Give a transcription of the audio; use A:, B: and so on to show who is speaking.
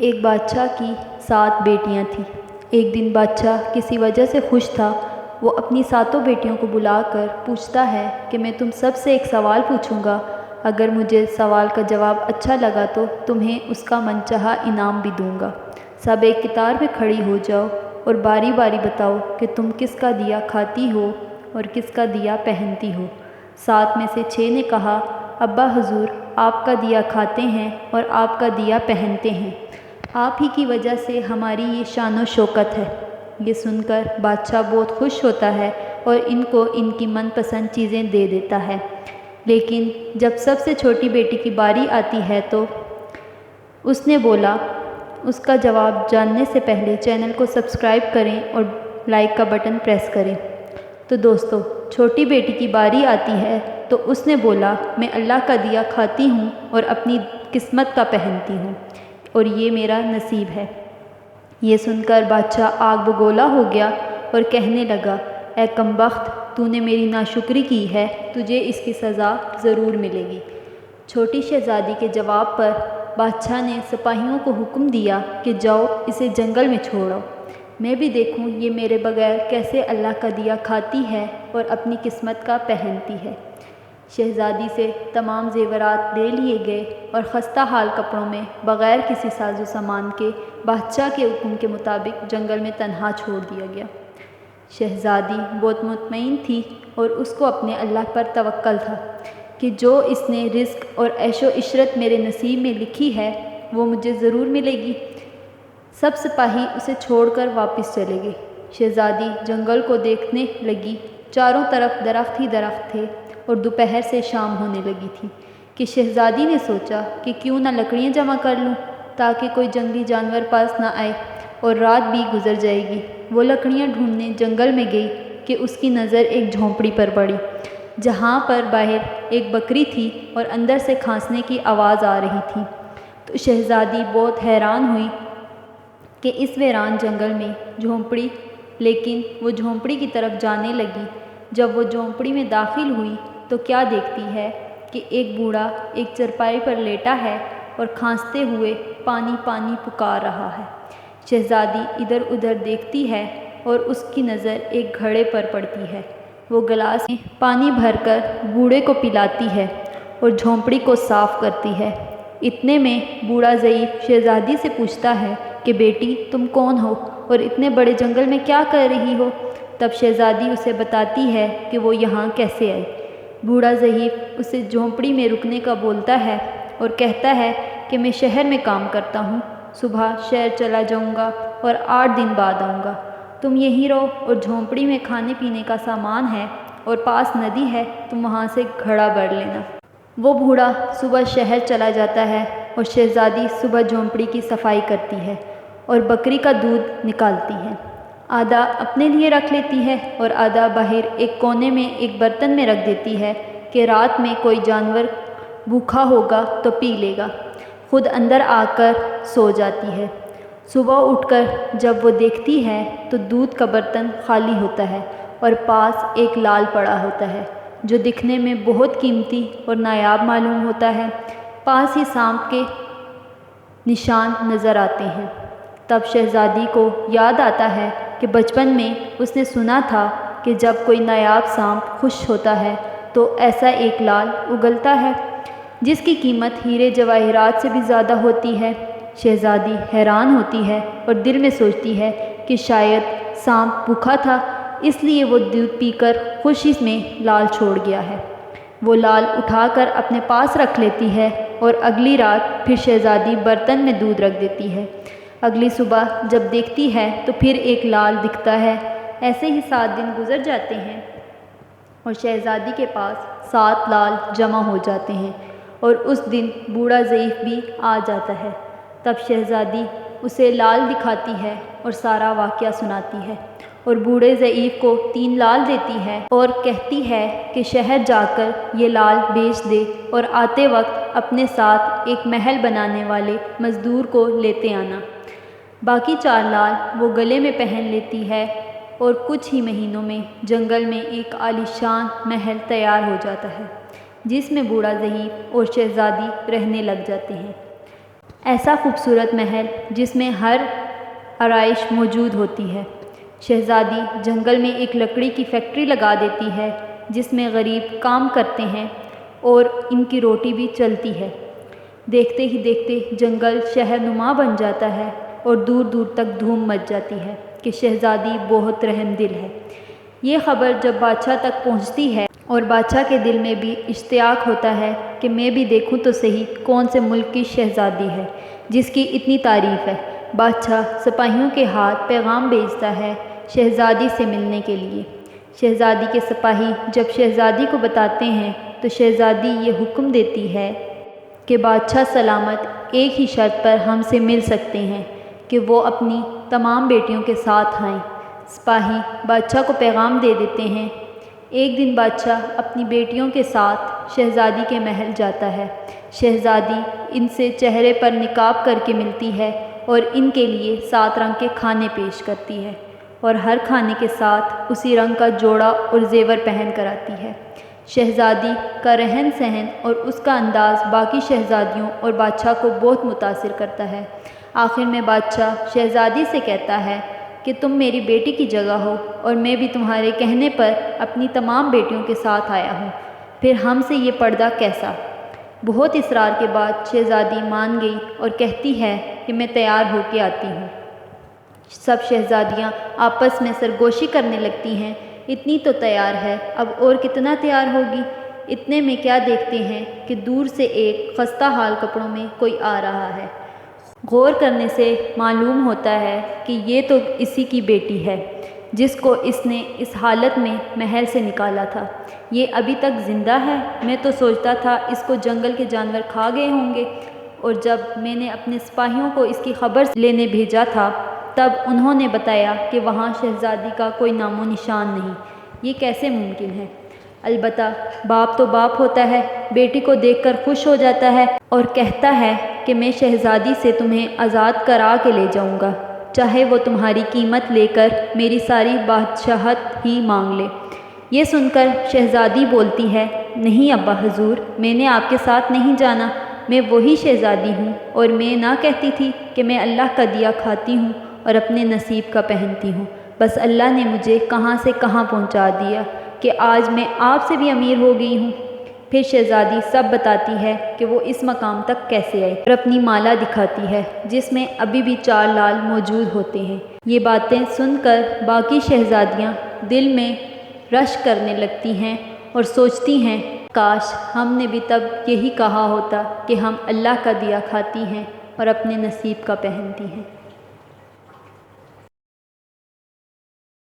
A: ایک بادشاہ کی 7 بیٹیاں تھیں۔ ایک دن بادشاہ کسی وجہ سے خوش تھا۔ وہ اپنی 7 بیٹیوں کو بلا کر پوچھتا ہے کہ میں تم سب سے ایک سوال پوچھوں گا، اگر مجھے سوال کا جواب اچھا لگا تو تمہیں اس کا من چاہا انعام بھی دوں گا۔ سب ایک قطار میں کھڑی ہو جاؤ اور باری باری بتاؤ کہ تم کس کا دیا کھاتی ہو اور کس کا دیا پہنتی ہو۔ 7 میں سے 6 نے کہا، ابا حضور، آپ کا دیا کھاتے ہیں اور آپ کا دیا پہنتے ہیں، آپ ہی کی وجہ سے ہماری یہ شان و شوکت ہے۔ یہ سن کر بادشاہ بہت خوش ہوتا ہے اور ان کو ان کی من پسند چیزیں دے دیتا ہے۔ لیکن جب سب سے چھوٹی بیٹی کی باری آتی ہے تو اس نے بولا، اس کا جواب جاننے سے پہلے چینل کو سبسکرائب کریں اور لائک کا بٹن پریس کریں۔ تو دوستو، چھوٹی بیٹی کی باری آتی ہے تو اس نے بولا، میں اللہ کا دیا کھاتی ہوں اور اپنی قسمت کا پہنتی ہوں اور یہ میرا نصیب ہے۔ یہ سن کر بادشاہ آگ بگولا ہو گیا اور کہنے لگا، اے کمبخت، تو نے میری ناشکری کی ہے، تجھے اس کی سزا ضرور ملے گی۔ چھوٹی شہزادی کے جواب پر بادشاہ نے سپاہیوں کو حکم دیا کہ جاؤ اسے جنگل میں چھوڑو، میں بھی دیکھوں یہ میرے بغیر کیسے اللہ کا دیا کھاتی ہے اور اپنی قسمت کا پہنتی ہے۔ شہزادی سے تمام زیورات لے لیے گئے اور خستہ حال کپڑوں میں بغیر کسی ساز و سامان کے بادشاہ کے حکم کے مطابق جنگل میں تنہا چھوڑ دیا گیا۔ شہزادی بہت مطمئن تھی اور اس کو اپنے اللہ پر توکل تھا کہ جو اس نے رزق اور عیش و عشرت میرے نصیب میں لکھی ہے وہ مجھے ضرور ملے گی۔ سب سپاہی اسے چھوڑ کر واپس چلے گئے۔ شہزادی جنگل کو دیکھنے لگی، چاروں طرف درخت ہی درخت تھے اور دوپہر سے شام ہونے لگی تھی کہ شہزادی نے سوچا کہ کیوں نہ لکڑیاں جمع کر لوں تاکہ کوئی جنگلی جانور پاس نہ آئے اور رات بھی گزر جائے گی۔ وہ لکڑیاں ڈھونڈنے جنگل میں گئی کہ اس کی نظر ایک جھونپڑی پر پڑی، جہاں پر باہر ایک بکری تھی اور اندر سے کھانسنے کی آواز آ رہی تھی۔ تو شہزادی بہت حیران ہوئی کہ اس ویران جنگل میں جھونپڑی، لیکن وہ جھونپڑی کی طرف جانے لگی۔ جب وہ جھونپڑی میں داخل ہوئی تو کیا دیکھتی ہے کہ ایک بوڑھا ایک چرپائی پر لیٹا ہے اور کھانستے ہوئے پانی پانی پکار رہا ہے۔ شہزادی ادھر ادھر دیکھتی ہے اور اس کی نظر ایک گھڑے پر پڑتی ہے۔ وہ گلاس میں پانی بھر کر بوڑھے کو پلاتی ہے اور جھونپڑی کو صاف کرتی ہے۔ اتنے میں بوڑھا ضعیف شہزادی سے پوچھتا ہے کہ بیٹی، تم کون ہو اور اتنے بڑے جنگل میں کیا کر رہی ہو؟ تب شہزادی اسے بتاتی ہے کہ وہ یہاں کیسے آئی۔ بوڑھا ضعیف اسے جھونپڑی میں رکنے کا بولتا ہے اور کہتا ہے کہ میں شہر میں کام کرتا ہوں، صبح شہر چلا جاؤں گا اور 8 دن بعد آؤں گا۔ تم یہیں رہو اور جھونپڑی میں کھانے پینے کا سامان ہے اور پاس ندی ہے، تم وہاں سے گھڑا بھر لینا۔ وہ بوڑھا صبح شہر چلا جاتا ہے اور شہزادی صبح جھونپڑی کی صفائی کرتی ہے اور بکری کا دودھ نکالتی ہے۔ آدھا اپنے لیے رکھ لیتی ہے اور آدھا باہر ایک کونے میں ایک برتن میں رکھ دیتی ہے کہ رات میں کوئی جانور بھوکا ہوگا تو پی لے گا۔ خود اندر آ کر سو جاتی ہے۔ صبح اٹھ کر جب وہ دیکھتی ہے تو دودھ کا برتن خالی ہوتا ہے اور پاس ایک لال پڑا ہوتا ہے جو دکھنے میں بہت قیمتی اور نایاب معلوم ہوتا ہے۔ پاس ہی سانپ کے نشان نظر آتے ہیں۔ تب شہزادی کو یاد آتا ہے کہ بچپن میں اس نے سنا تھا کہ جب کوئی نایاب سانپ خوش ہوتا ہے تو ایسا ایک لال اگلتا ہے جس کی قیمت ہیرے جواہرات سے بھی زیادہ ہوتی ہے۔ شہزادی حیران ہوتی ہے اور دل میں سوچتی ہے کہ شاید سانپ بھوکا تھا، اس لیے وہ دودھ پی کر خوشی میں لال چھوڑ گیا ہے۔ وہ لال اٹھا کر اپنے پاس رکھ لیتی ہے اور اگلی رات پھر شہزادی برتن میں دودھ رکھ دیتی ہے۔ اگلی صبح جب دیکھتی ہے تو پھر ایک لال دکھتا ہے۔ ایسے ہی 7 دن گزر جاتے ہیں اور شہزادی کے پاس 7 لال جمع ہو جاتے ہیں اور اس دن بوڑھا ضعیف بھی آ جاتا ہے۔ تب شہزادی اسے لال دکھاتی ہے اور سارا واقعہ سناتی ہے اور بوڑھے ضعیف کو 3 لال دیتی ہے اور کہتی ہے کہ شہر جا کر یہ لال بیچ دے اور آتے وقت اپنے ساتھ ایک محل بنانے والے مزدور کو لیتے آنا۔ باقی 4 لال وہ گلے میں پہن لیتی ہے اور کچھ ہی مہینوں میں جنگل میں ایک عالیشان محل تیار ہو جاتا ہے جس میں بوڑھا ضعیف اور شہزادی رہنے لگ جاتے ہیں۔ ایسا خوبصورت محل جس میں ہر آرائش موجود ہوتی ہے۔ شہزادی جنگل میں ایک لکڑی کی فیکٹری لگا دیتی ہے جس میں غریب کام کرتے ہیں اور ان کی روٹی بھی چلتی ہے۔ دیکھتے ہی دیکھتے جنگل شہر نما بن جاتا ہے اور دور دور تک دھوم مچ جاتی ہے کہ شہزادی بہت رحم دل ہے۔ یہ خبر جب بادشاہ تک پہنچتی ہے اور بادشاہ کے دل میں بھی اشتیاق ہوتا ہے کہ میں بھی دیکھوں تو صحیح کون سے ملک کی شہزادی ہے جس کی اتنی تعریف ہے۔ بادشاہ سپاہیوں کے ہاتھ پیغام بھیجتا ہے شہزادی سے ملنے کے لیے۔ شہزادی کے سپاہی جب شہزادی کو بتاتے ہیں تو شہزادی یہ حکم دیتی ہے کہ بادشاہ سلامت ایک ہی شرط پر ہم سے مل سکتے ہیں کہ وہ اپنی تمام بیٹیوں کے ساتھ آئیں۔ سپاہی بادشاہ کو پیغام دے دیتے ہیں۔ ایک دن بادشاہ اپنی بیٹیوں کے ساتھ شہزادی کے محل جاتا ہے۔ شہزادی ان سے چہرے پر نقاب کر کے ملتی ہے اور ان کے لیے 7 رنگ کے کھانے پیش کرتی ہے اور ہر کھانے کے ساتھ اسی رنگ کا جوڑا اور زیور پہن کر آتی ہے۔ شہزادی کا رہن سہن اور اس کا انداز باقی شہزادیوں اور بادشاہ کو بہت متاثر کرتا ہے۔ آخر میں بادشاہ شہزادی سے کہتا ہے کہ تم میری بیٹی کی جگہ ہو اور میں بھی تمہارے کہنے پر اپنی تمام بیٹیوں کے ساتھ آیا ہوں، پھر ہم سے یہ پردہ کیسا؟ بہت اصرار کے بعد شہزادی مان گئی اور کہتی ہے کہ میں تیار ہو کے آتی ہوں۔ سب شہزادیاں آپس میں سرگوشی کرنے لگتی ہیں، اتنی تو تیار ہے، اب اور کتنا تیار ہوگی؟ اتنے میں کیا دیکھتے ہیں کہ دور سے ایک خستہ حال کپڑوں میں کوئی آ رہا ہے۔ غور کرنے سے معلوم ہوتا ہے کہ یہ تو اسی کی بیٹی ہے جس کو اس نے اس حالت میں محل سے نکالا تھا۔ یہ ابھی تک زندہ ہے؟ میں تو سوچتا تھا اس کو جنگل کے جانور کھا گئے ہوں گے، اور جب میں نے اپنے سپاہیوں کو اس کی خبر لینے بھیجا تھا تب انہوں نے بتایا کہ وہاں شہزادی کا کوئی نام و نشان نہیں۔ یہ کیسے ممکن ہے؟ البتہ باپ تو باپ ہوتا ہے، بیٹی کو دیکھ کر خوش ہو جاتا ہے اور کہتا ہے کہ میں شہزادی سے تمہیں آزاد کرا کے لے جاؤں گا، چاہے وہ تمہاری قیمت لے کر میری ساری بادشاہت ہی مانگ لے۔ یہ سن کر شہزادی بولتی ہے، نہیں ابا حضور، میں نے آپ کے ساتھ نہیں جانا، میں وہی شہزادی ہوں، اور میں نہ کہتی تھی کہ میں اللہ کا دیا کھاتی ہوں اور اپنے نصیب کا پہنتی ہوں، بس اللہ نے مجھے کہاں سے کہاں پہنچا دیا کہ آج میں آپ سے بھی امیر ہو گئی ہوں۔ پھر شہزادی سب بتاتی ہے کہ وہ اس مقام تک کیسے آئی اور اپنی مالا دکھاتی ہے جس میں ابھی بھی 4 لال موجود ہوتے ہیں۔ یہ باتیں سن کر باقی شہزادیاں دل میں رشک کرنے لگتی ہیں اور سوچتی ہیں کاش ہم نے بھی تب یہی کہا ہوتا کہ ہم اللہ کا دیا کھاتی ہیں اور اپنے نصیب کا پہنتی ہیں۔